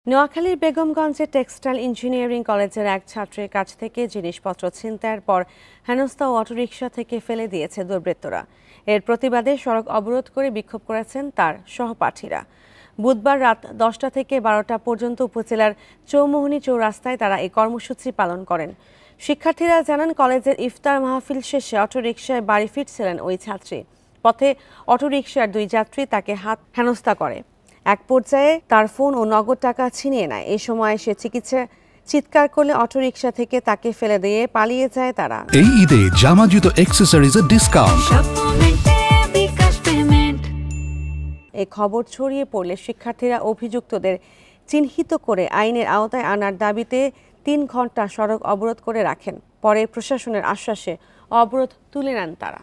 নোয়াখালীর বেগমগঞ্জে textile engineering কলেজের এক ছাত্রের কাছ থেকে জিনিসপত্র ছিনতাইয়ের পর হেনস্থা ও অটোরিকশা থেকে ফেলে দিয়েছে দুর্বৃত্তরা। এর প্রতিবাদে সড়ক অবরোধ করে বিক্ষোভ করেছেন তার সহপাঠীরা। বুধবার রাত 10টা থেকে 12টা পর্যন্ত উপজেলার চৌমুহনী চৌরাস্তায় তারা এই কর্মসূচি পালন করেন। শিক্ষার্থীরা জানান, কলেজের ইফতার মাহফিল শেষে অটোরিকশায় বাড়ি ফিরছিলেন ওই ছাত্রী। পথে অটোরিকশার দুই যাত্রী তাকে হেনস্থা করে। এক পর্যায়ে তার ফোন ও নগদ টাকা ছিনিয়ে নেয়। এই সময় সে চিৎকার করলে অটোরিকশা থেকে তাকে ফেলে দিয়ে পালিয়ে যায় তারা। এই ঈদে জামা জুতো অ্যাকসেসরিজের ডিসকাউন্ট। এই খবর ছড়িয়ে পড়লে শিক্ষার্থীরা অভিযুক্তদের চিহ্নিত করে আইনের আওতায় আনার দাবিতে 3 ঘণ্টা সড়ক অবরোধ করে রাখেন। পরে প্রশাসনের আশ্বাসে অবরোধ তুলে নেন তারা।